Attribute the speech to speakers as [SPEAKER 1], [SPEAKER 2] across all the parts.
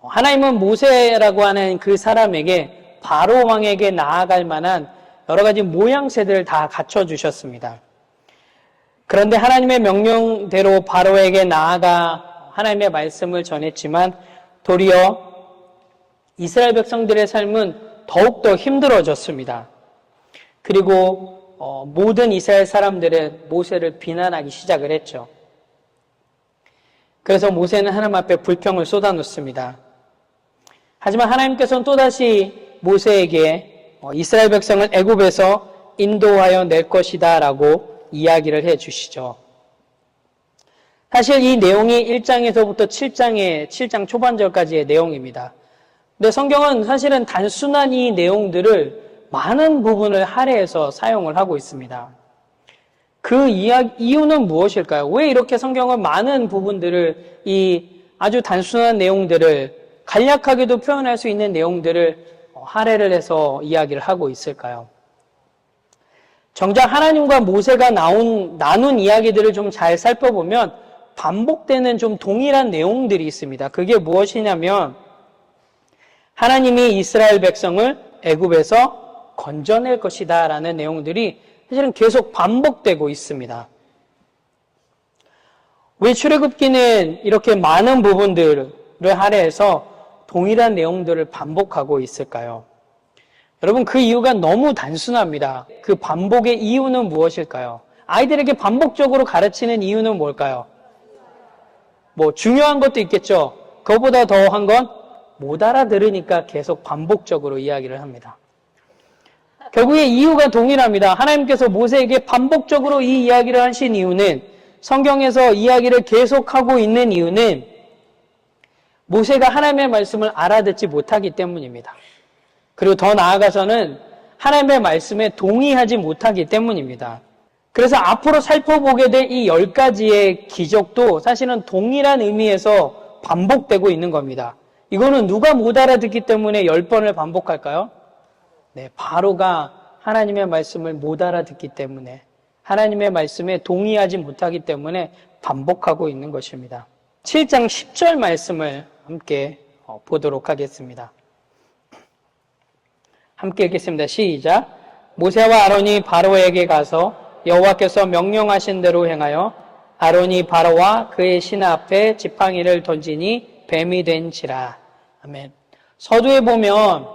[SPEAKER 1] 하나님은 모세라고 하는 그 사람에게 바로 왕에게 나아갈 만한 여러 가지 모양새들을 다 갖춰주셨습니다. 그런데 하나님의 명령대로 바로에게 나아가 하나님의 말씀을 전했지만 도리어 이스라엘 백성들의 삶은 더욱더 힘들어졌습니다. 그리고 모든 이스라엘 사람들은 모세를 비난하기 시작을 했죠. 그래서 모세는 하나님 앞에 불평을 쏟아놓습니다. 하지만 하나님께서는 또다시 모세에게 이스라엘 백성을 애굽에서 인도하여 낼 것이다 라고 이야기를 해주시죠. 사실 이 내용이 1장에서부터 7장 초반절까지의 내용입니다. 근데 성경은 사실은 단순한 이 내용들을 많은 부분을 할애해서 사용을 하고 있습니다. 그 이유는 무엇일까요? 왜 이렇게 성경은 많은 부분들을 이 아주 단순한 내용들을 간략하게도 표현할 수 있는 내용들을 할애를 해서 이야기를 하고 있을까요? 정작 하나님과 모세가 나눈 이야기들을 좀 잘 살펴보면 반복되는 좀 동일한 내용들이 있습니다. 그게 무엇이냐면 하나님이 이스라엘 백성을 애굽에서 건져낼 것이다 라는 내용들이 사실은 계속 반복되고 있습니다. 왜 출애굽기는 이렇게 많은 부분들을 할애해서 동일한 내용들을 반복하고 있을까요? 여러분, 그 이유가 너무 단순합니다. 그 반복의 이유는 무엇일까요? 아이들에게 반복적으로 가르치는 이유는 뭘까요? 중요한 것도 있겠죠. 그것보다 더한 건 못 알아들으니까 계속 반복적으로 이야기를 합니다. 결국에 이유가 동일합니다. 하나님께서 모세에게 반복적으로 이 이야기를 하신 이유는, 성경에서 이야기를 계속하고 있는 이유는 모세가 하나님의 말씀을 알아듣지 못하기 때문입니다. 그리고 더 나아가서는 하나님의 말씀에 동의하지 못하기 때문입니다. 그래서 앞으로 살펴보게 될 이 10가지의 기적도 사실은 동일한 의미에서 반복되고 있는 겁니다. 이거는 누가 못 알아듣기 때문에 10번을 반복할까요? 네, 바로가 하나님의 말씀을 못 알아듣기 때문에, 하나님의 말씀에 동의하지 못하기 때문에 반복하고 있는 것입니다. 7장 10절 말씀을 함께 보도록 하겠습니다. 함께 읽겠습니다. 시작. 모세와 아론이 바로에게 가서 여호와께서 명령하신 대로 행하여 아론이 바로와 그의 신하 앞에 지팡이를 던지니 뱀이 된지라. 아멘. 서두에 보면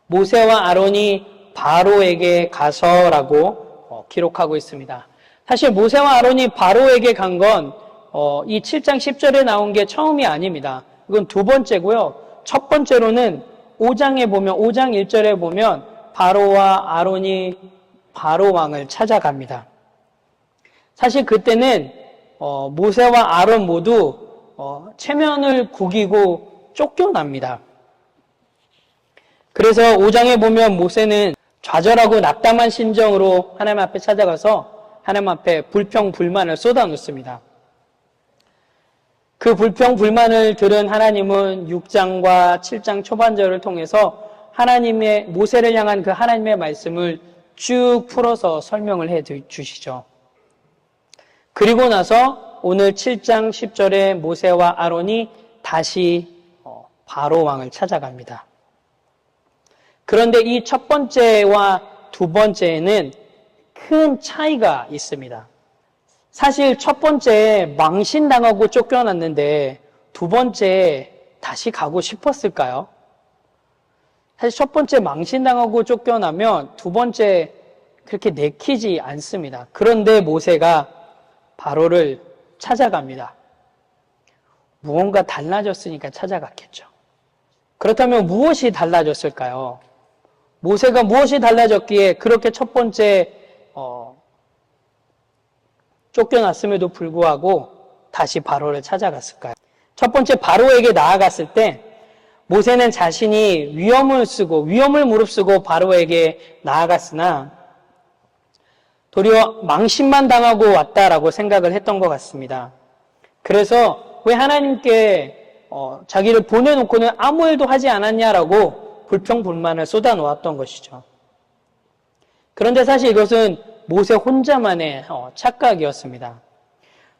[SPEAKER 1] 모세와 아론이 바로에게 가서라고 기록하고 있습니다. 사실 모세와 아론이 바로에게 간 건 이 7장 10절에 나온 게 처음이 아닙니다. 이건 두 번째고요. 첫 번째로는 5장 1절에 보면 바로와 아론이 바로 왕을 찾아갑니다. 사실 그때는 모세와 아론 모두 체면을 구기고 쫓겨납니다. 그래서 5장에 보면 모세는 좌절하고 낙담한 심정으로 하나님 앞에 찾아가서 하나님 앞에 불평, 불만을 쏟아놓습니다. 그 불평, 불만을 들은 하나님은 6장과 7장 초반절을 통해서 하나님의 모세를 향한 그 하나님의 말씀을 쭉 풀어서 설명을 해 주시죠. 그리고 나서 오늘 7장 10절에 모세와 아론이 다시 바로 왕을 찾아갑니다. 그런데 이 첫 번째와 두 번째에는 큰 차이가 있습니다. 사실 첫 번째 망신당하고 쫓겨났는데 두 번째 다시 가고 싶었을까요? 사실 첫 번째 망신당하고 쫓겨나면 두 번째 그렇게 내키지 않습니다. 그런데 모세가 바로를 찾아갑니다. 무언가 달라졌으니까 찾아갔겠죠. 그렇다면 무엇이 달라졌을까요? 모세가 무엇이 달라졌기에 그렇게 첫 번째 쫓겨났음에도 불구하고 다시 바로를 찾아갔을까요? 첫 번째 바로에게 나아갔을 때 모세는 자신이 위험을 무릅쓰고 바로에게 나아갔으나 도리어 망신만 당하고 왔다라고 생각을 했던 것 같습니다. 그래서 왜 하나님께 자기를 보내놓고는 아무 일도 하지 않았냐라고 불평불만을 쏟아놓았던 것이죠. 그런데 사실 이것은 모세 혼자만의 착각이었습니다.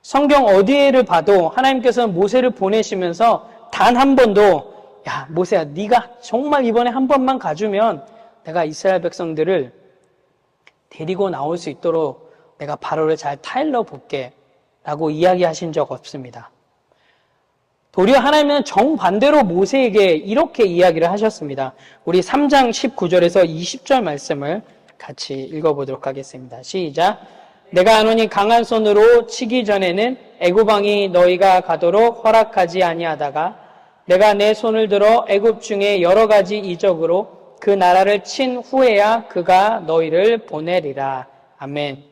[SPEAKER 1] 성경 어디에를 봐도 하나님께서는 모세를 보내시면서 단 한 번도 야, 모세야, 네가 정말 이번에 한 번만 가주면 내가 이스라엘 백성들을 데리고 나올 수 있도록 내가 바로를 잘 타일러 볼게 라고 이야기하신 적 없습니다. 도리어 하나님은 정반대로 모세에게 이렇게 이야기를 하셨습니다. 우리 3장 19절에서 20절 말씀을 같이 읽어보도록 하겠습니다. 시작. 내가 하노니 강한 손으로 치기 전에는 애굽 왕이 너희가 가도록 허락하지 아니하다가 내가 내 손을 들어 애굽 중에 여러 가지 이적으로 그 나라를 친 후에야 그가 너희를 보내리라. 아멘.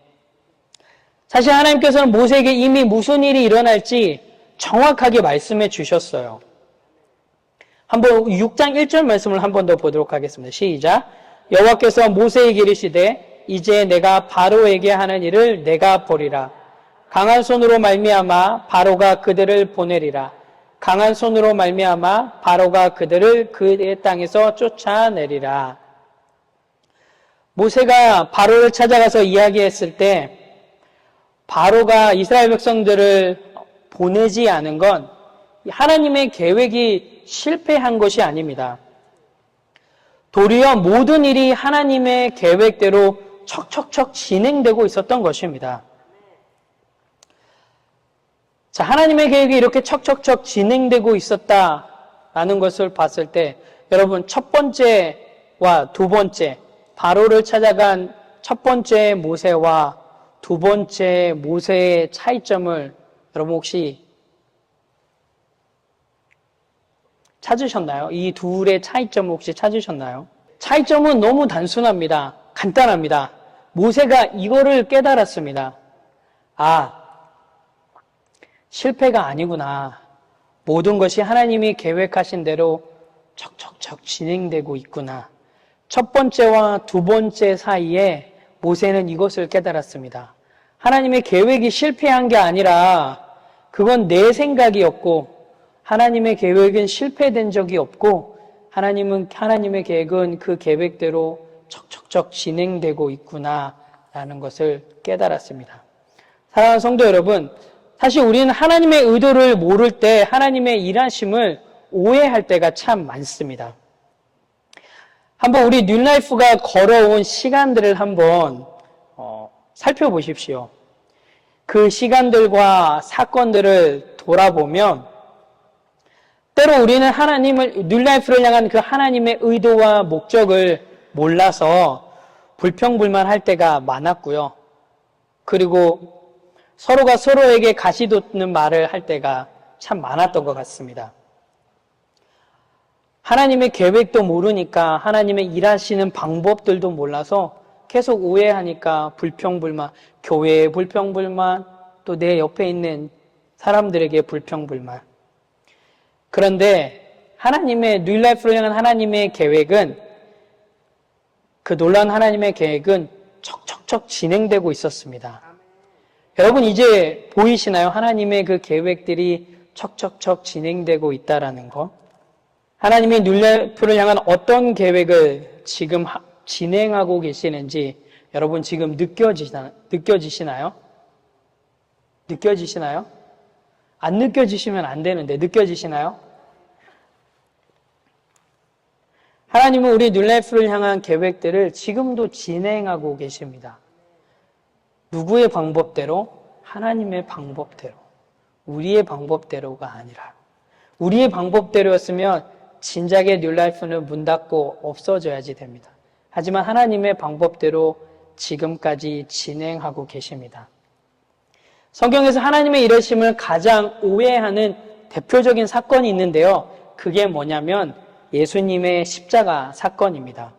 [SPEAKER 1] 사실 하나님께서는 모세에게 이미 무슨 일이 일어날지 정확하게 말씀해 주셨어요. 한번 6장 1절 말씀을 한 번 더 보도록 하겠습니다. 시작. 여호와께서 모세에게 이르시되 이제 내가 바로에게 하는 일을 내가 보리라. 강한 손으로 말미암아 바로가 그들을 보내리라. 강한 손으로 말미암아 바로가 그들을 그의 땅에서 쫓아내리라. 모세가 바로를 찾아가서 이야기했을 때 바로가 이스라엘 백성들을 보내지 않은 건 하나님의 계획이 실패한 것이 아닙니다. 도리어 모든 일이 하나님의 계획대로 척척척 진행되고 있었던 것입니다. 자, 하나님의 계획이 이렇게 척척척 진행되고 있었다라는 것을 봤을 때 여러분 첫 번째와 두 번째 바로를 찾아간 첫 번째 모세와 두 번째 모세의 차이점을 여러분 혹시 찾으셨나요? 이 둘의 차이점을 혹시 찾으셨나요? 차이점은 너무 단순합니다. 간단합니다. 모세가 이거를 깨달았습니다. 아, 실패가 아니구나. 모든 것이 하나님이 계획하신 대로 척척척 진행되고 있구나. 첫 번째와 두 번째 사이에 모세는 이것을 깨달았습니다. 하나님의 계획이 실패한 게 아니라 그건 내 생각이었고 하나님의 계획은 실패된 적이 없고 하나님의 계획은 그 계획대로 척척척 진행되고 있구나라는 것을 깨달았습니다. 사랑하는 성도 여러분, 사실 우리는 하나님의 의도를 모를 때 하나님의 일하심을 오해할 때가 참 많습니다. 한번 우리 뉴라이프가 걸어온 시간들을 한번 살펴보십시오. 그 시간들과 사건들을 돌아보면 때로 우리는 뉴라이프를 향한 그 하나님의 의도와 목적을 몰라서 불평불만할 때가 많았고요. 그리고 서로가 서로에게 가시돋는 말을 할 때가 참 많았던 것 같습니다. 하나님의 계획도 모르니까 하나님의 일하시는 방법들도 몰라서 계속 오해하니까 불평불만, 교회에 불평불만, 또 내 옆에 있는 사람들에게 불평불만. 그런데 하나님의 뉴라이프를 향한 하나님의 계획은 그 놀라운 하나님의 계획은 척척척 진행되고 있었습니다. 여러분 이제 보이시나요? 하나님의 그 계획들이 척척척 진행되고 있다라는 거. 하나님의 뉴라이프를 향한 어떤 계획을 지금 진행하고 계시는지 여러분 지금 느껴지시나요? 느껴지시나요? 안 느껴지시면 안 되는데 느껴지시나요? 하나님은 우리 뉴라이프를 향한 계획들을 지금도 진행하고 계십니다. 누구의 방법대로? 하나님의 방법대로. 우리의 방법대로가 아니라. 우리의 방법대로였으면 진작에 뉴라이프는 문 닫고 없어져야지 됩니다. 하지만 하나님의 방법대로 지금까지 진행하고 계십니다. 성경에서 하나님의 일하심을 가장 오해하는 대표적인 사건이 있는데요. 그게 뭐냐면 예수님의 십자가 사건입니다.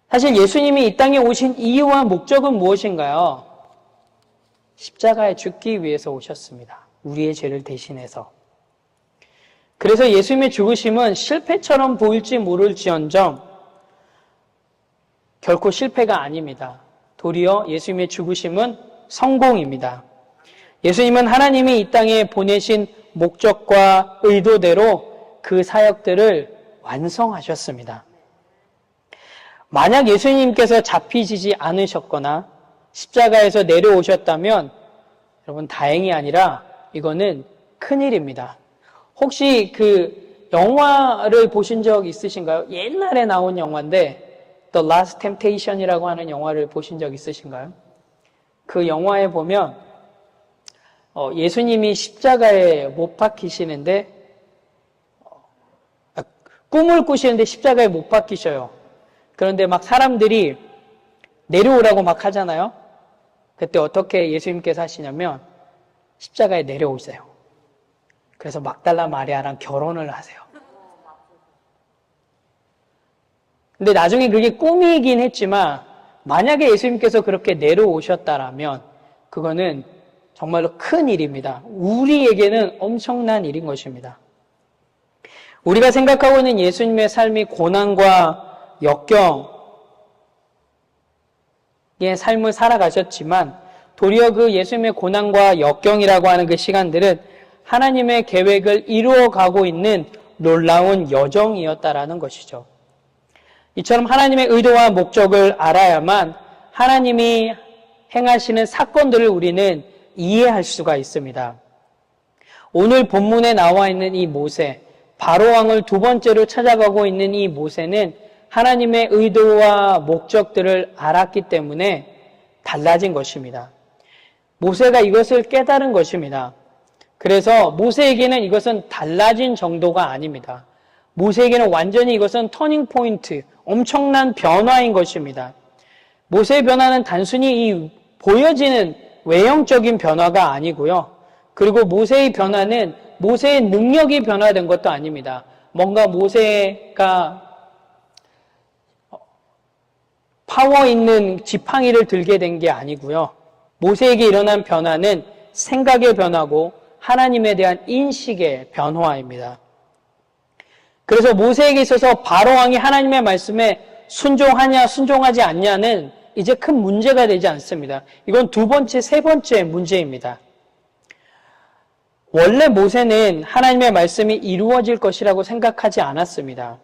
[SPEAKER 1] 사실 예수님이 이 땅에 오신 이유와 목적은 무엇인가요? 십자가에 죽기 위해서 오셨습니다. 우리의 죄를 대신해서. 그래서 예수님의 죽으심은 실패처럼 보일지 모를지언정 결코 실패가 아닙니다. 도리어 예수님의 죽으심은 성공입니다. 예수님은 하나님이 이 땅에 보내신 목적과 의도대로 그 사역들을 완성하셨습니다. 만약 예수님께서 잡히시지 않으셨거나 십자가에서 내려오셨다면 여러분 다행이 아니라 이거는 큰일입니다. 혹시 그 영화를 보신 적 있으신가요? 옛날에 나온 영화인데 The Last Temptation이라고 하는 영화를 보신 적 있으신가요? 그 영화에 보면 예수님이 십자가에 못 박히시는데 꿈을 꾸시는데 십자가에 못 박히셔요. 그런데 막 사람들이 내려오라고 막 하잖아요. 그때 어떻게 예수님께서 하시냐면 십자가에 내려오세요. 그래서 막달라 마리아랑 결혼을 하세요. 근데 나중에 그게 꿈이긴 했지만 만약에 예수님께서 그렇게 내려오셨다라면 그거는 정말로 큰 일입니다. 우리에게는 엄청난 일인 것입니다. 우리가 생각하고 있는 예수님의 삶이 고난과 역경의 삶을 살아가셨지만 도리어 그 예수님의 고난과 역경이라고 하는 그 시간들은 하나님의 계획을 이루어가고 있는 놀라운 여정이었다라는 것이죠. 이처럼 하나님의 의도와 목적을 알아야만 하나님이 행하시는 사건들을 우리는 이해할 수가 있습니다. 오늘 본문에 나와 있는 이 모세, 바로왕을 두 번째로 찾아가고 있는 이 모세는 하나님의 의도와 목적들을 알았기 때문에 달라진 것입니다. 모세가 이것을 깨달은 것입니다. 그래서 모세에게는 이것은 달라진 정도가 아닙니다. 모세에게는 완전히 이것은 터닝 포인트, 엄청난 변화인 것입니다. 모세의 변화는 단순히 이 보여지는 외형적인 변화가 아니고요. 그리고 모세의 변화는 모세의 능력이 변화된 것도 아닙니다. 뭔가 모세가 파워 있는 지팡이를 들게 된 게 아니고요. 모세에게 일어난 변화는 생각의 변화고 하나님에 대한 인식의 변화입니다. 그래서 모세에게 있어서 바로왕이 하나님의 말씀에 순종하냐 순종하지 않냐는 이제 큰 문제가 되지 않습니다. 이건 두 번째, 세 번째 문제입니다. 원래 모세는 하나님의 말씀이 이루어질 것이라고 생각하지 않았습니다.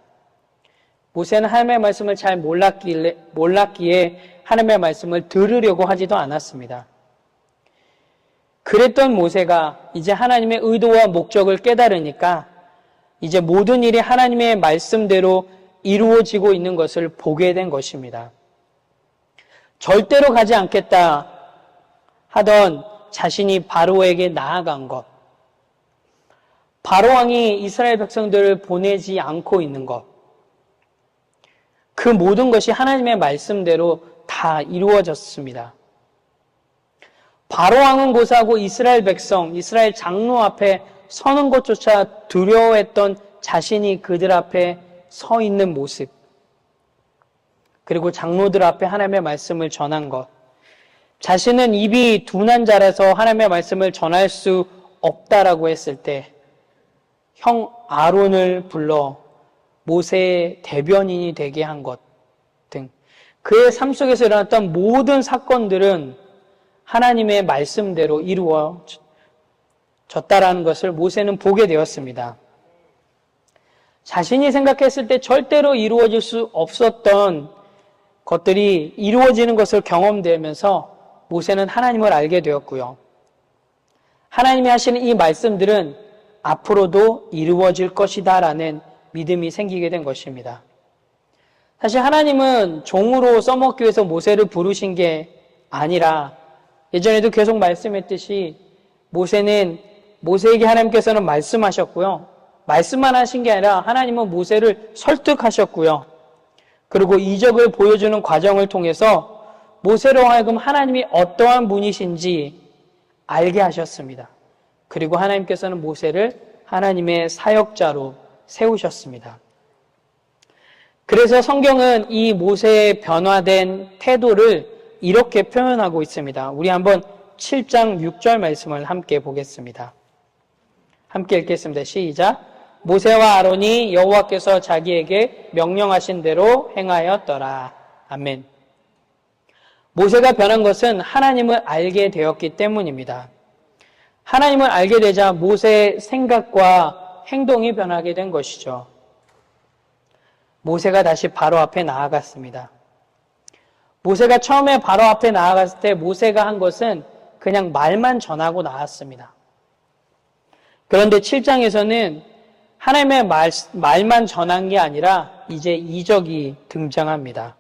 [SPEAKER 1] 모세는 하나님의 말씀을 잘 몰랐기에 하나님의 말씀을 들으려고 하지도 않았습니다. 그랬던 모세가 이제 하나님의 의도와 목적을 깨달으니까 이제 모든 일이 하나님의 말씀대로 이루어지고 있는 것을 보게 된 것입니다. 절대로 가지 않겠다 하던 자신이 바로에게 나아간 것, 바로왕이 이스라엘 백성들을 보내지 않고 있는 것, 그 모든 것이 하나님의 말씀대로 다 이루어졌습니다. 바로왕은 고사하고 이스라엘 백성, 이스라엘 장로 앞에 서는 것조차 두려워했던 자신이 그들 앞에 서 있는 모습, 그리고 장로들 앞에 하나님의 말씀을 전한 것, 자신은 입이 둔한 자라서 하나님의 말씀을 전할 수 없다라고 했을 때 형 아론을 불러 모세의 대변인이 되게 한 것 등 그의 삶 속에서 일어났던 모든 사건들은 하나님의 말씀대로 이루어졌다라는 것을 모세는 보게 되었습니다. 자신이 생각했을 때 절대로 이루어질 수 없었던 것들이 이루어지는 것을 경험되면서 모세는 하나님을 알게 되었고요. 하나님이 하시는 이 말씀들은 앞으로도 이루어질 것이다 라는 믿음이 생기게 된 것입니다. 사실 하나님은 종으로 써먹기 위해서 모세를 부르신 게 아니라 예전에도 계속 말씀했듯이 모세에게 하나님께서는 말씀하셨고요. 말씀만 하신 게 아니라 하나님은 모세를 설득하셨고요. 그리고 이적을 보여주는 과정을 통해서 모세로 하여금 하나님이 어떠한 분이신지 알게 하셨습니다. 그리고 하나님께서는 모세를 하나님의 사역자로 세우셨습니다. 그래서 성경은 이 모세의 변화된 태도를 이렇게 표현하고 있습니다. 우리 한번 7장 6절 말씀을 함께 보겠습니다. 함께 읽겠습니다. 시작. 모세와 아론이 여호와께서 자기에게 명령하신 대로 행하였더라. 아멘. 모세가 변한 것은 하나님을 알게 되었기 때문입니다. 하나님을 알게 되자 모세의 생각과 행동이 변하게 된 것이죠. 모세가 다시 바로 앞에 나아갔습니다. 모세가 처음에 바로 앞에 나아갔을 때 모세가 한 것은 그냥 말만 전하고 나왔습니다. 그런데 7장에서는 하나님의 말만 전한 게 아니라 이제 이적이 등장합니다.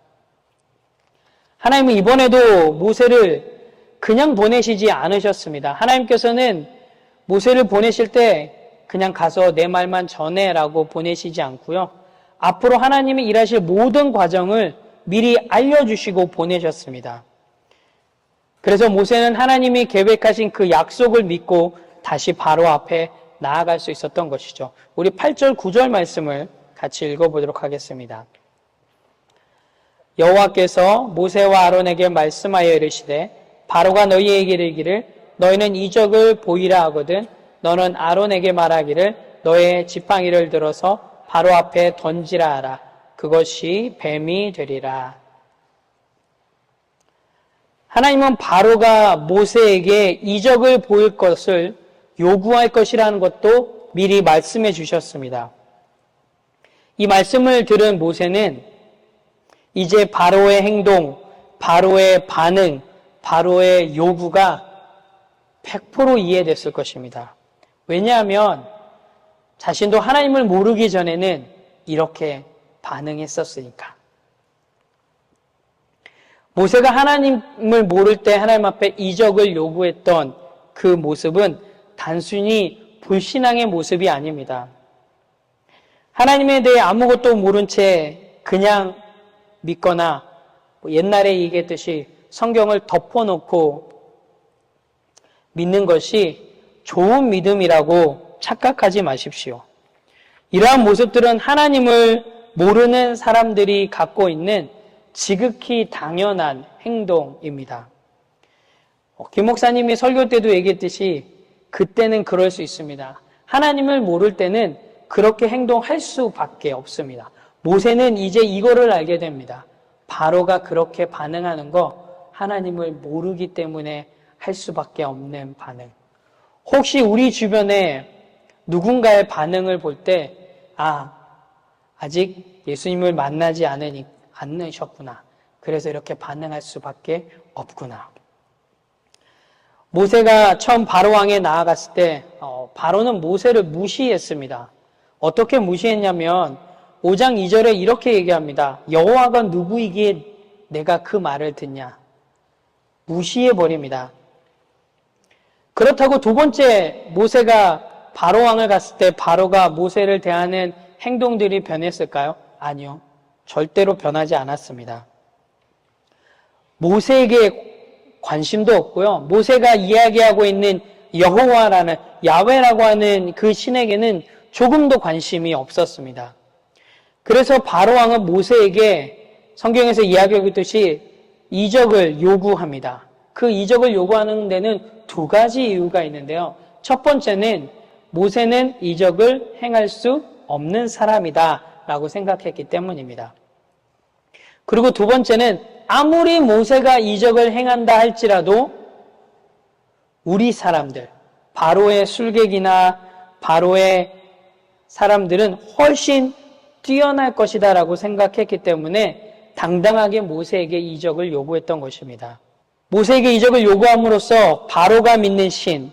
[SPEAKER 1] 하나님은 이번에도 모세를 그냥 보내시지 않으셨습니다. 하나님께서는 모세를 보내실 때 그냥 가서 내 말만 전해라고 보내시지 않고요. 앞으로 하나님이 일하실 모든 과정을 미리 알려주시고 보내셨습니다. 그래서 모세는 하나님이 계획하신 그 약속을 믿고 다시 바로 앞에 나아갈 수 있었던 것이죠. 우리 8절, 9절 말씀을 같이 읽어보도록 하겠습니다. 여호와께서 모세와 아론에게 말씀하여 이르시되 바로가 너희에게 이르기를 너희는 이적을 보이라 하거든 너는 아론에게 말하기를 너의 지팡이를 들어서 바로 앞에 던지라 하라. 그것이 뱀이 되리라. 하나님은 바로가 모세에게 이적을 보일 것을 요구할 것이라는 것도 미리 말씀해 주셨습니다. 이 말씀을 들은 모세는 이제 바로의 행동, 바로의 반응, 바로의 요구가 100% 이해됐을 것입니다. 왜냐하면 자신도 하나님을 모르기 전에는 이렇게 반응했었으니까. 모세가 하나님을 모를 때 하나님 앞에 이적을 요구했던 그 모습은 단순히 불신앙의 모습이 아닙니다. 하나님에 대해 아무것도 모른 채 그냥 믿거나 옛날에 얘기했듯이 성경을 덮어놓고 믿는 것이 좋은 믿음이라고 착각하지 마십시오. 이러한 모습들은 하나님을 모르는 사람들이 갖고 있는 지극히 당연한 행동입니다. 김 목사님이 설교 때도 얘기했듯이 그때는 그럴 수 있습니다. 하나님을 모를 때는 그렇게 행동할 수밖에 없습니다. 모세는 이제 이거를 알게 됩니다. 바로가 그렇게 반응하는 거 하나님을 모르기 때문에 할 수밖에 없는 반응. 혹시 우리 주변에 누군가의 반응을 볼 때 아직 예수님을 만나지 않으셨구나. 그래서 이렇게 반응할 수밖에 없구나. 모세가 처음 바로왕에 나아갔을 때 바로는 모세를 무시했습니다. 어떻게 무시했냐면 5장 2절에 이렇게 얘기합니다. 여호와가 누구이기에 내가 그 말을 듣냐. 무시해버립니다. 그렇다고 두 번째 모세가 바로왕을 갔을 때 바로가 모세를 대하는 행동들이 변했을까요? 아니요. 절대로 변하지 않았습니다. 모세에게 관심도 없고요. 모세가 이야기하고 있는 여호와라는 야훼라고 하는 그 신에게는 조금도 관심이 없었습니다. 그래서 바로왕은 모세에게 성경에서 이야기하고 있듯이 이적을 요구합니다. 그 이적을 요구하는 데는 두 가지 이유가 있는데요. 첫 번째는 모세는 이적을 행할 수 없는 사람이다 라고 생각했기 때문입니다. 그리고 두 번째는 아무리 모세가 이적을 행한다 할지라도 우리 사람들, 바로의 술객이나 바로의 사람들은 훨씬 뛰어날 것이다 라고 생각했기 때문에 당당하게 모세에게 이적을 요구했던 것입니다. 모세에게 이적을 요구함으로써 바로가 믿는 신,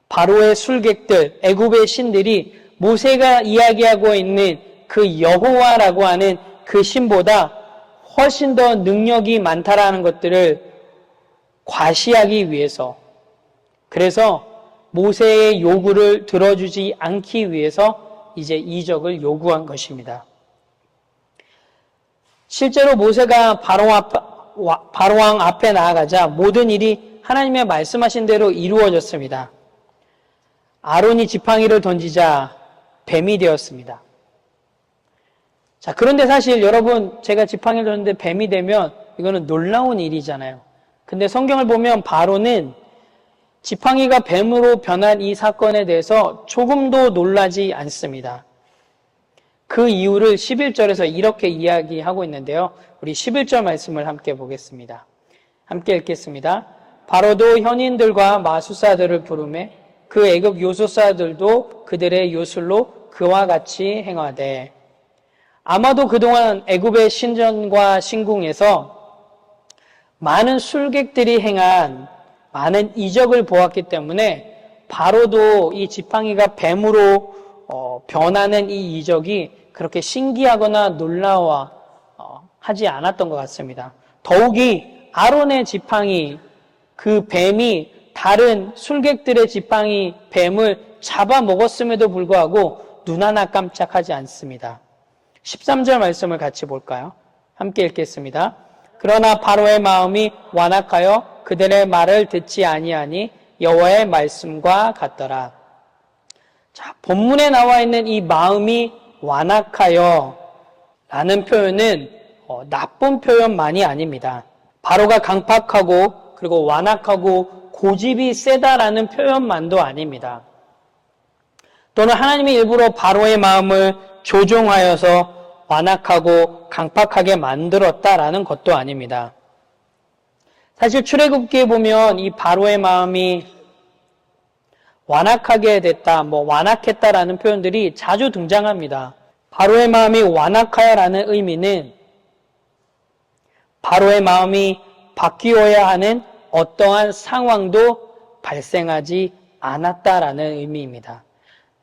[SPEAKER 1] 바로의 술객들, 애굽의 신들이 모세가 이야기하고 있는 그 여호와라고 하는 그 신보다 훨씬 더 능력이 많다라는 것들을 과시하기 위해서, 그래서 모세의 요구를 들어주지 않기 위해서 이제 이적을 요구한 것입니다. 실제로 모세가 바로왕 앞에 나아가자 모든 일이 하나님의 말씀하신 대로 이루어졌습니다. 아론이 지팡이를 던지자 뱀이 되었습니다. 자, 그런데 사실 여러분, 제가 지팡이를 던졌는데 뱀이 되면 이거는 놀라운 일이잖아요. 근데 성경을 보면 바로는 지팡이가 뱀으로 변한 이 사건에 대해서 조금도 놀라지 않습니다. 그 이유를 11절에서 이렇게 이야기하고 있는데요. 우리 11절 말씀을 함께 보겠습니다. 함께 읽겠습니다. 바로도 현인들과 마술사들을 부르매 그 애굽 요술사들도 그들의 요술로 그와 같이 행하되, 아마도 그동안 애굽의 신전과 신궁에서 많은 술객들이 행한 많은 이적을 보았기 때문에 바로도 이 지팡이가 뱀으로 변하는 이 이적이 그렇게 신기하거나 놀라워 하지 않았던 것 같습니다. 더욱이 아론의 지팡이, 그 뱀이 다른 술객들의 지팡이 뱀을 잡아먹었음에도 불구하고 눈 하나 깜짝하지 않습니다. 13절 말씀을 같이 볼까요? 함께 읽겠습니다. 그러나 바로의 마음이 완악하여 그들의 말을 듣지 아니하니 여호와의 말씀과 같더라. 자, 본문에 나와 있는 이 마음이 완악하여 라는 표현은 나쁜 표현만이 아닙니다. 바로가 강팍하고 그리고 완악하고 고집이 세다라는 표현만도 아닙니다. 또는 하나님이 일부러 바로의 마음을 조종하여서 완악하고 강팍하게 만들었다라는 것도 아닙니다. 사실 출애굽기에 보면 이 바로의 마음이 완악하게 됐다, 완악했다라는 표현들이 자주 등장합니다. 바로의 마음이 완악하여라는 의미는 바로의 마음이 바뀌어야 하는 어떠한 상황도 발생하지 않았다라는 의미입니다.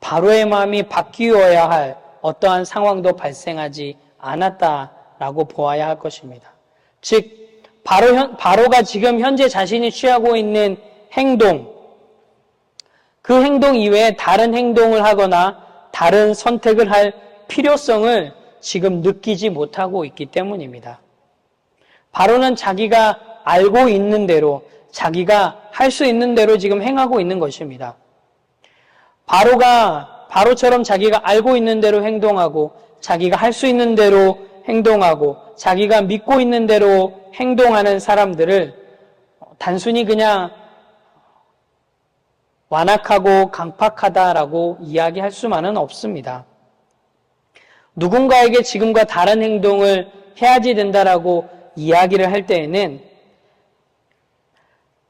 [SPEAKER 1] 바로의 마음이 바뀌어야 할 어떠한 상황도 발생하지 않았다라고 보아야 할 것입니다. 즉, 바로가 지금 현재 자신이 취하고 있는 행동, 그 행동 이외에 다른 행동을 하거나 다른 선택을 할 필요성을 지금 느끼지 못하고 있기 때문입니다. 바로는 자기가 알고 있는 대로, 자기가 할 수 있는 대로 지금 행하고 있는 것입니다. 바로처럼 자기가 알고 있는 대로 행동하고, 자기가 할 수 있는 대로 행동하고, 자기가 믿고 있는 대로 행동하는 사람들을 단순히 그냥 완악하고 강팍하다라고 이야기할 수만은 없습니다. 누군가에게 지금과 다른 행동을 해야지 된다라고 이야기를 할 때에는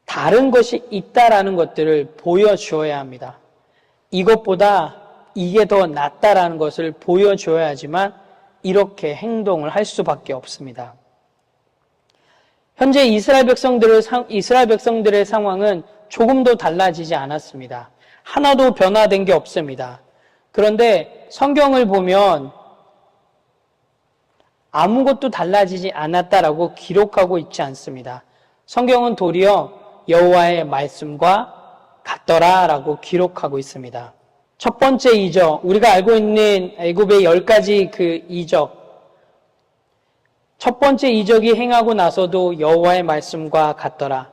[SPEAKER 1] 다른 것이 있다라는 것들을 보여주어야 합니다. 이것보다 이게 더 낫다라는 것을 보여줘야지만 이렇게 행동을 할 수밖에 없습니다. 현재 이스라엘 백성들의 상황은 조금도 달라지지 않았습니다. 하나도 변화된 게 없습니다. 그런데 성경을 보면 아무것도 달라지지 않았다라고 기록하고 있지 않습니다. 성경은 도리어 여호와의 말씀과 같더라라고 기록하고 있습니다. 첫 번째 이적, 우리가 알고 있는 애굽의 10가지 그 이적, 첫 번째 이적이 행하고 나서도 여호와의 말씀과 같더라.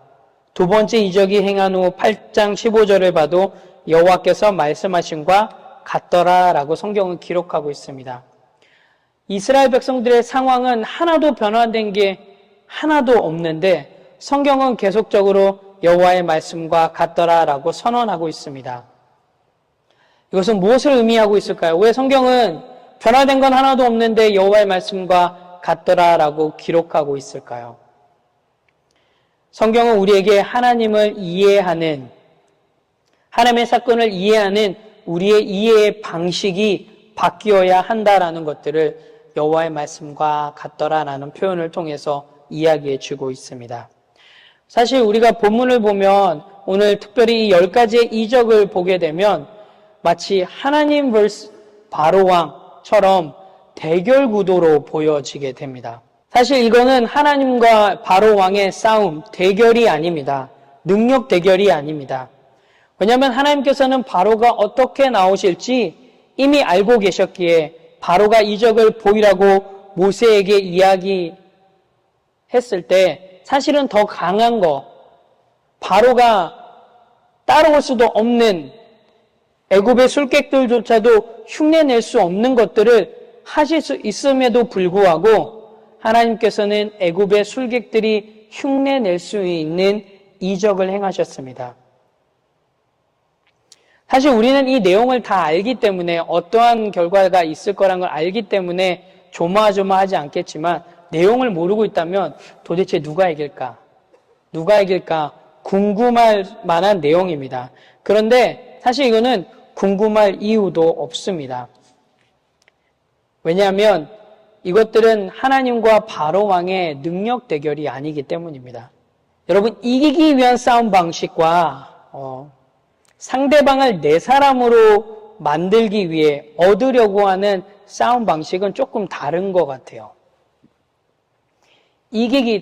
[SPEAKER 1] 두 번째 이적이 행한 후 8장 15절을 봐도 여호와께서 말씀하신과 같더라라고 성경은 기록하고 있습니다. 이스라엘 백성들의 상황은 하나도 변화된 게 하나도 없는데 성경은 계속적으로 여호와의 말씀과 같더라라고 선언하고 있습니다. 이것은 무엇을 의미하고 있을까요? 왜 성경은 변화된 건 하나도 없는데 여호와의 말씀과 같더라라고 기록하고 있을까요? 성경은 우리에게 하나님을 이해하는, 하나님의 사건을 이해하는 우리의 이해의 방식이 바뀌어야 한다라는 것들을 여호와의 말씀과 같더라라는 표현을 통해서 이야기해 주고 있습니다. 사실 우리가 본문을 보면 오늘 특별히 이 10가지의 이적을 보게 되면 마치 하나님 vs 바로왕처럼 대결 구도로 보여지게 됩니다. 사실 이거는 하나님과 바로왕의 싸움, 대결이 아닙니다. 능력 대결이 아닙니다. 왜냐하면 하나님께서는 바로가 어떻게 나오실지 이미 알고 계셨기에 바로가 이적을 보이라고 모세에게 이야기했을 때 사실은 더 강한 거, 바로가 따라올 수도 없는 애굽의 술객들조차도 흉내낼 수 없는 것들을 하실 수 있음에도 불구하고 하나님께서는 애굽의 술객들이 흉내낼 수 있는 이적을 행하셨습니다. 사실 우리는 이 내용을 다 알기 때문에 어떠한 결과가 있을 거란 걸 알기 때문에 조마조마하지 않겠지만 내용을 모르고 있다면 도대체 누가 이길까? 누가 이길까? 궁금할 만한 내용입니다. 그런데 사실 이거는 궁금할 이유도 없습니다. 왜냐하면 이것들은 하나님과 바로왕의 능력 대결이 아니기 때문입니다. 여러분, 이기기 위한 싸움 방식과 상대방을 내 사람으로 만들기 위해 얻으려고 하는 싸움 방식은 조금 다른 것 같아요.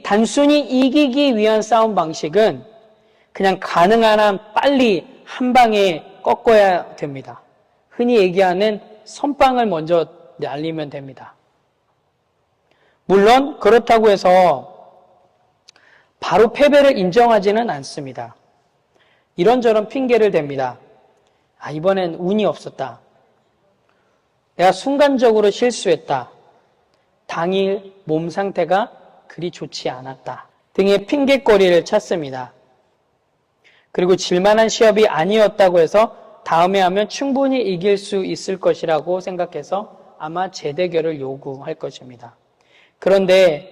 [SPEAKER 1] 단순히 이기기 위한 싸움 방식은 그냥 가능한 한 빨리 한 방에 꺾어야 됩니다. 흔히 얘기하는 선빵을 먼저 날리면 됩니다. 물론 그렇다고 해서 바로 패배를 인정하지는 않습니다. 이런저런 핑계를 댑니다. 이번엔 운이 없었다. 내가 순간적으로 실수했다. 당일 몸 상태가 그리 좋지 않았다. 등의 핑계거리를 찾습니다. 그리고 질만한 시합이 아니었다고 해서 다음에 하면 충분히 이길 수 있을 것이라고 생각해서 아마 재대결을 요구할 것입니다. 그런데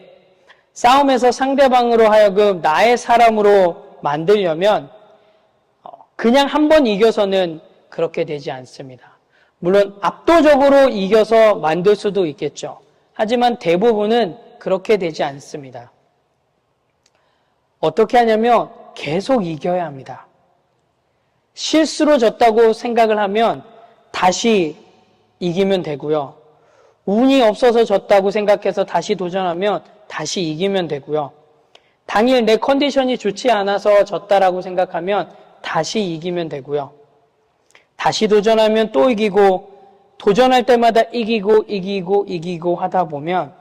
[SPEAKER 1] 싸움에서 상대방으로 하여금 나의 사람으로 만들려면 그냥 한 번 이겨서는 그렇게 되지 않습니다. 물론 압도적으로 이겨서 만들 수도 있겠죠. 하지만 대부분은 그렇게 되지 않습니다. 어떻게 하냐면 계속 이겨야 합니다. 실수로 졌다고 생각을 하면 다시 이기면 되고요. 운이 없어서 졌다고 생각해서 다시 도전하면 다시 이기면 되고요. 당일 내 컨디션이 좋지 않아서 졌다라고 생각하면 다시 이기면 되고요. 다시 도전하면 또 이기고, 도전할 때마다 이기고 하다 보면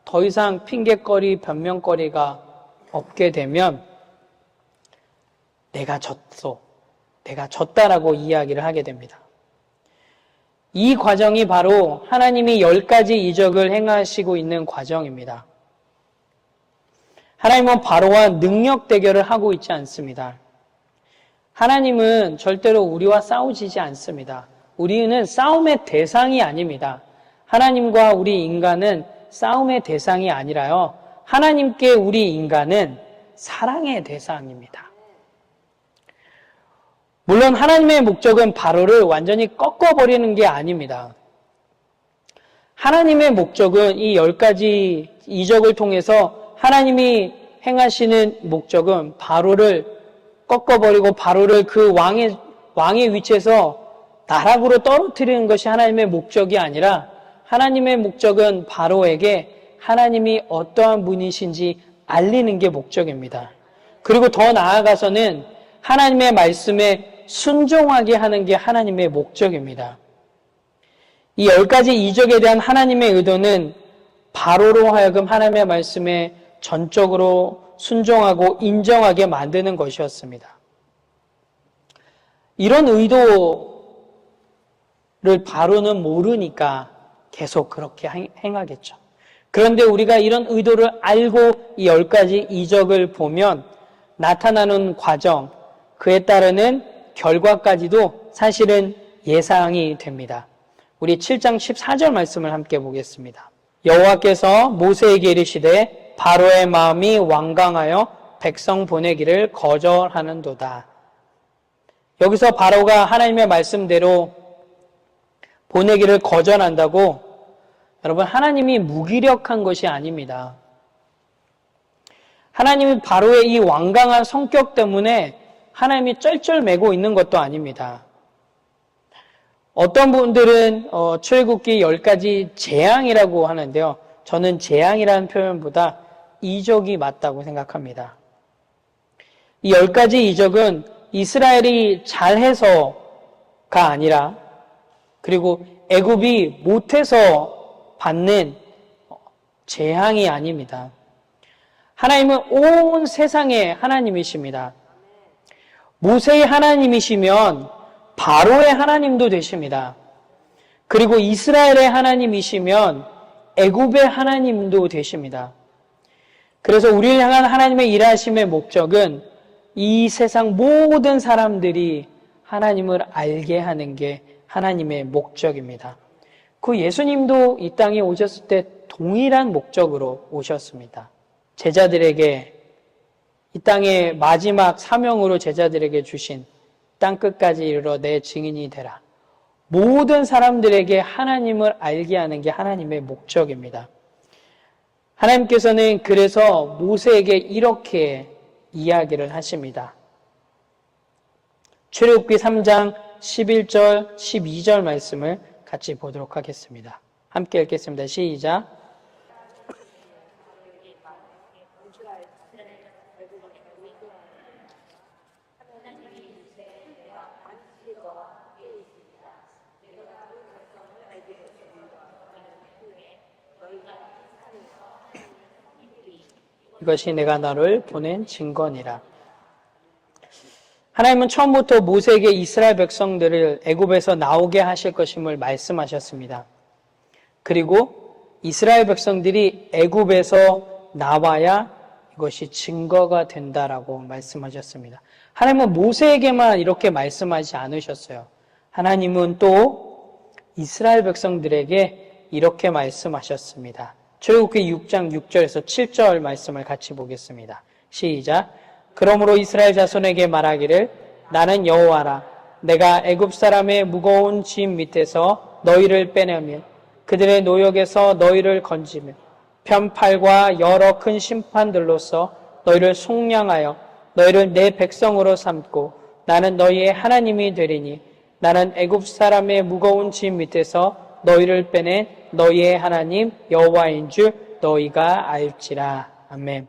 [SPEAKER 1] 더 이상 핑계거리, 변명거리가 없게 되면 내가 졌다라고 이야기를 하게 됩니다. 이 과정이 바로 하나님이 10가지 이적을 행하시고 있는 과정입니다. 하나님은 바로와 능력 대결을 하고 있지 않습니다. 하나님은 절대로 우리와 싸우지 않습니다. 우리는 싸움의 대상이 아닙니다. 하나님과 우리 인간은 싸움의 대상이 아니라요. 하나님께 우리 인간은 사랑의 대상입니다. 물론 하나님의 목적은 바로를 완전히 꺾어버리는 게 아닙니다. 하나님의 목적은 이 10가지 이적을 통해서 하나님이 행하시는 목적은 바로를 꺾어버리고 바로를 그 왕의 위치에서 나락으로 떨어뜨리는 것이 하나님의 목적이 아니라 하나님의 목적은 바로에게 하나님이 어떠한 분이신지 알리는 게 목적입니다. 그리고 더 나아가서는 하나님의 말씀에 순종하게 하는 게 하나님의 목적입니다. 이 10가지 이적에 대한 하나님의 의도는 바로로 하여금 하나님의 말씀에 전적으로 순종하고 인정하게 만드는 것이었습니다. 이런 의도를 바로는 모르니까 계속 그렇게 행하겠죠. 그런데 우리가 이런 의도를 알고 이 10가지 이적을 보면 나타나는 과정, 그에 따르는 결과까지도 사실은 예상이 됩니다. 우리 7장 14절 말씀을 함께 보겠습니다. 여호와께서 모세에게 이르시되 바로의 마음이 완강하여 백성 보내기를 거절하는도다. 여기서 바로가 하나님의 말씀대로 보내기를 거절한다고, 여러분, 하나님이 무기력한 것이 아닙니다. 하나님이 바로의 이 완강한 성격 때문에 하나님이 쩔쩔매고 있는 것도 아닙니다. 어떤 분들은 출애굽기 10가지 재앙이라고 하는데요. 저는 재앙이라는 표현보다 이적이 맞다고 생각합니다. 이 10가지 이적은 이스라엘이 잘해서가 아니라, 그리고 애굽이 못해서 받는 재앙이 아닙니다. 하나님은 온 세상의 하나님이십니다. 모세의 하나님이시면 바로의 하나님도 되십니다. 그리고 이스라엘의 하나님이시면 애굽의 하나님도 되십니다. 그래서 우리를 향한 하나님의 일하심의 목적은 이 세상 모든 사람들이 하나님을 알게 하는 게 하나님의 목적입니다. 그 예수님도 이 땅에 오셨을 때 동일한 목적으로 오셨습니다. 제자들에게, 이 땅의 마지막 사명으로 제자들에게 주신 땅 끝까지 이르러 내 증인이 되라. 모든 사람들에게 하나님을 알게 하는 게 하나님의 목적입니다. 하나님께서는 그래서 모세에게 이렇게 이야기를 하십니다. 출애굽기 3장 11절, 12절 말씀을 같이 보도록 하겠습니다. 함께 읽겠습니다. 시작. 이것이 내가 너를 보낸 증거니라. 하나님은 처음부터 모세에게 이스라엘 백성들을 애굽에서 나오게 하실 것임을 말씀하셨습니다. 그리고 이스라엘 백성들이 애굽에서 나와야 이것이 증거가 된다라고 말씀하셨습니다. 하나님은 모세에게만 이렇게 말씀하지 않으셨어요. 하나님은 또 이스라엘 백성들에게 이렇게 말씀하셨습니다. 출애굽기 6장 6절에서 7절 말씀을 같이 보겠습니다. 시작. 그러므로 이스라엘 자손에게 말하기를 나는 여호와라. 내가 애굽 사람의 무거운 짐 밑에서 너희를 빼내며 그들의 노역에서 너희를 건지며 편팔과 여러 큰 심판들로서 너희를 속량하여 너희를 내 백성으로 삼고 나는 너희의 하나님이 되리니 나는 애굽 사람의 무거운 짐 밑에서 너희를 빼낸 너희의 하나님 여호와인 줄 너희가 알지라. 아멘.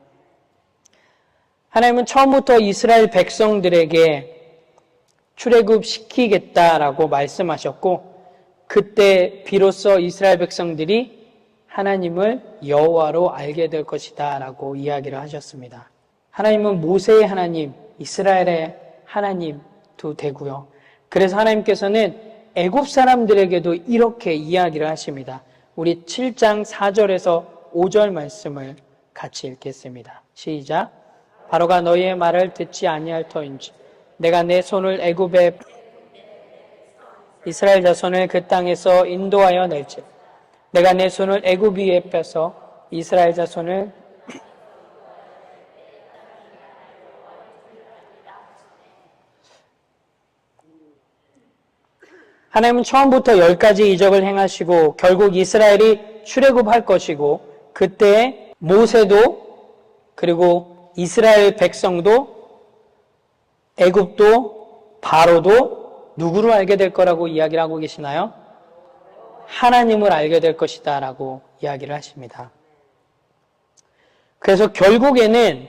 [SPEAKER 1] 하나님은 처음부터 이스라엘 백성들에게 출애굽시키겠다라고 말씀하셨고 그때 비로소 이스라엘 백성들이 하나님을 여호와로 알게 될 것이다 라고 이야기를 하셨습니다. 하나님은 모세의 하나님, 이스라엘의 하나님도 되고요. 그래서 하나님께서는 애굽 사람들에게도 이렇게 이야기를 하십니다. 우리 7장 4절에서 5절 말씀을 같이 읽겠습니다. 시작. 바로가 너희의 말을 듣지 아니할 터인지 내가 내 손을 애굽에 이스라엘 자손을 그 땅에서 인도하여 낼지 내가 내 손을 애굽 위에 펴서 이스라엘 자손을 하나님은 처음부터 10가지 이적을 행하시고 결국 이스라엘이 출애굽할 것이고 그때 모세도 그리고 이스라엘 백성도 애굽도 바로도 누구를 알게 될 거라고 이야기를 하고 계시나요? 하나님을 알게 될 것이다 라고 이야기를 하십니다. 그래서 결국에는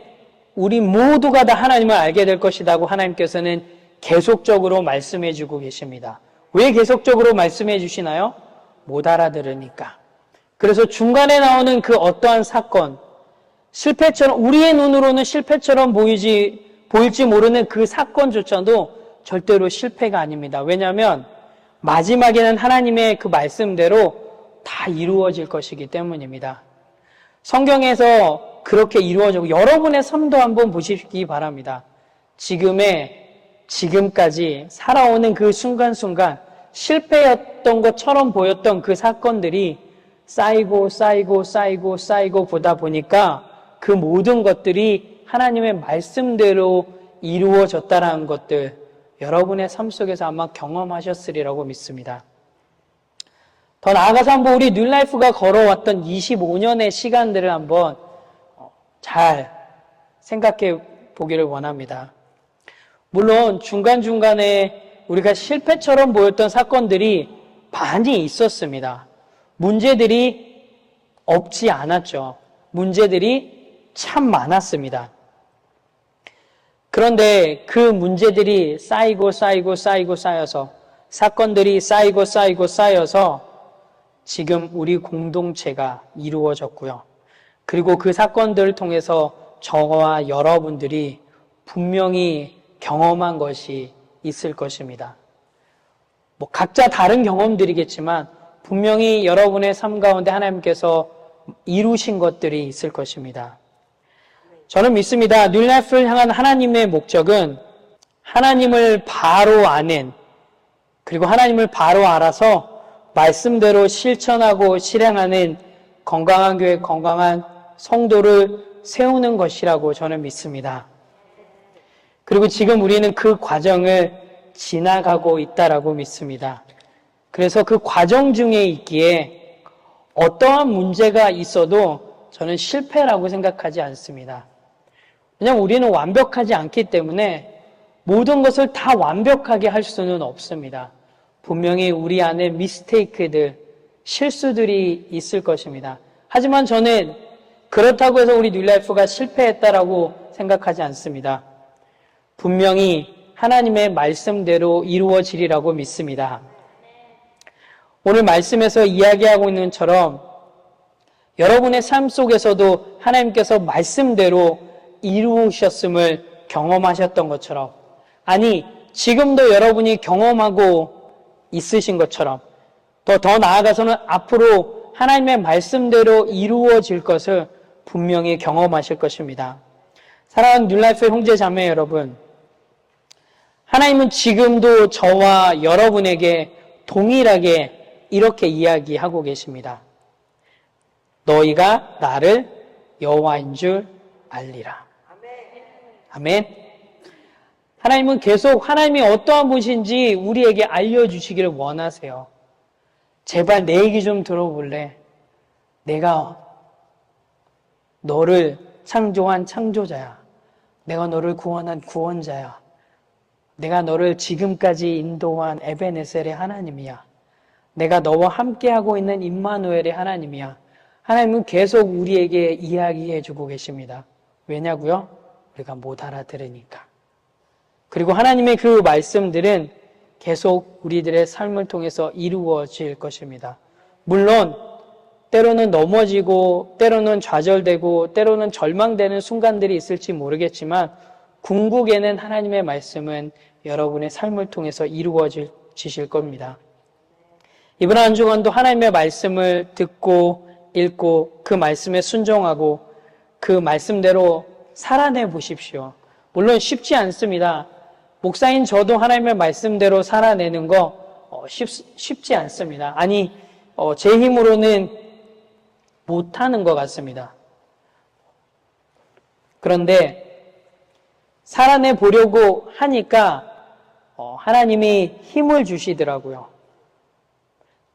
[SPEAKER 1] 우리 모두가 다 하나님을 알게 될 것이라고 하나님께서는 계속적으로 말씀해 주고 계십니다. 왜 계속적으로 말씀해 주시나요? 못 알아들으니까. 그래서 중간에 나오는 그 어떠한 사건, 실패처럼, 우리의 눈으로는 실패처럼 보일지 모르는 그 사건조차도 절대로 실패가 아닙니다. 왜냐하면 마지막에는 하나님의 그 말씀대로 다 이루어질 것이기 때문입니다. 성경에서 그렇게 이루어지고 여러분의 삶도 한번 보시기 바랍니다. 지금까지 살아오는 그 순간순간 실패였던 것처럼 보였던 그 사건들이 쌓이고 보다 보니까 그 모든 것들이 하나님의 말씀대로 이루어졌다라는 것들 여러분의 삶 속에서 아마 경험하셨으리라고 믿습니다. 더 나아가서 한번 우리 뉴라이프가 걸어왔던 25년의 시간들을 한번 잘 생각해 보기를 원합니다. 물론 중간중간에 우리가 실패처럼 보였던 사건들이 많이 있었습니다. 문제들이 없지 않았죠. 문제들이 참 많았습니다. 그런데 그 문제들이 쌓여서 사건들이 쌓여서 지금 우리 공동체가 이루어졌고요. 그리고 그 사건들을 통해서 저와 여러분들이 분명히 경험한 것이 있을 것입니다. 각자 다른 경험들이겠지만 분명히 여러분의 삶 가운데 하나님께서 이루신 것들이 있을 것입니다. 저는 믿습니다. 뉴라이프를 향한 하나님의 목적은 하나님을 바로 아는 그리고 하나님을 바로 알아서 말씀대로 실천하고 실행하는 건강한 교회, 건강한 성도를 세우는 것이라고 저는 믿습니다. 그리고 지금 우리는 그 과정을 지나가고 있다라고 믿습니다. 그래서 그 과정 중에 있기에 어떠한 문제가 있어도 저는 실패라고 생각하지 않습니다. 왜냐하면 우리는 완벽하지 않기 때문에 모든 것을 다 완벽하게 할 수는 없습니다. 분명히 우리 안에 미스테이크들, 실수들이 있을 것입니다. 하지만 저는 그렇다고 해서 우리 뉴라이프가 실패했다라고 생각하지 않습니다. 분명히 하나님의 말씀대로 이루어지리라고 믿습니다. 오늘 말씀에서 이야기하고 있는 것처럼 여러분의 삶 속에서도 하나님께서 말씀대로 이루셨음을 경험하셨던 것처럼, 아니 지금도 여러분이 경험하고 있으신 것처럼 더 나아가서는 앞으로 하나님의 말씀대로 이루어질 것을 분명히 경험하실 것입니다. 사랑하는 뉴라이프 형제 자매 여러분, 하나님은 지금도 저와 여러분에게 동일하게 이렇게 이야기하고 계십니다. 너희가 나를 여호와인 줄 알리라. 아멘. 하나님은 계속 하나님이 어떠한 분이신지 우리에게 알려주시기를 원하세요. 제발 내 얘기 좀 들어볼래? 내가 너를 창조한 창조자야. 내가 너를 구원한 구원자야. 내가 너를 지금까지 인도한 에베네셀의 하나님이야. 내가 너와 함께하고 있는 임마누엘의 하나님이야. 하나님은 계속 우리에게 이야기해주고 계십니다. 왜냐고요? 우리가 못 알아들으니까. 그리고 하나님의 그 말씀들은 계속 우리들의 삶을 통해서 이루어질 것입니다. 물론 때로는 넘어지고 때로는 좌절되고 때로는 절망되는 순간들이 있을지 모르겠지만 궁극에는 하나님의 말씀은 여러분의 삶을 통해서 이루어지실 겁니다. 이번 한 주간도 하나님의 말씀을 듣고 읽고 그 말씀에 순종하고 그 말씀대로 살아내 보십시오. 물론 쉽지 않습니다. 목사인 저도 하나님의 말씀대로 살아내는 거 쉽지 않습니다. 아니 제 힘으로는 못하는 것 같습니다. 그런데 살아내 보려고 하니까 하나님이 힘을 주시더라고요.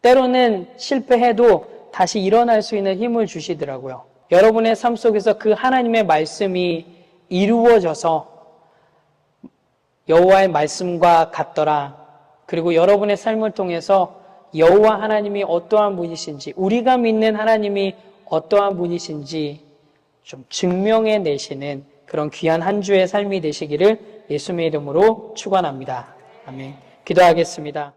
[SPEAKER 1] 때로는 실패해도 다시 일어날 수 있는 힘을 주시더라고요. 여러분의 삶 속에서 그 하나님의 말씀이 이루어져서 여호와의 말씀과 같더라. 그리고 여러분의 삶을 통해서 여호와 하나님이 어떠한 분이신지, 우리가 믿는 하나님이 어떠한 분이신지 좀 증명해내시는 그런 귀한 한 주의 삶이 되시기를 예수님의 이름으로 축원합니다. 아멘. 기도하겠습니다.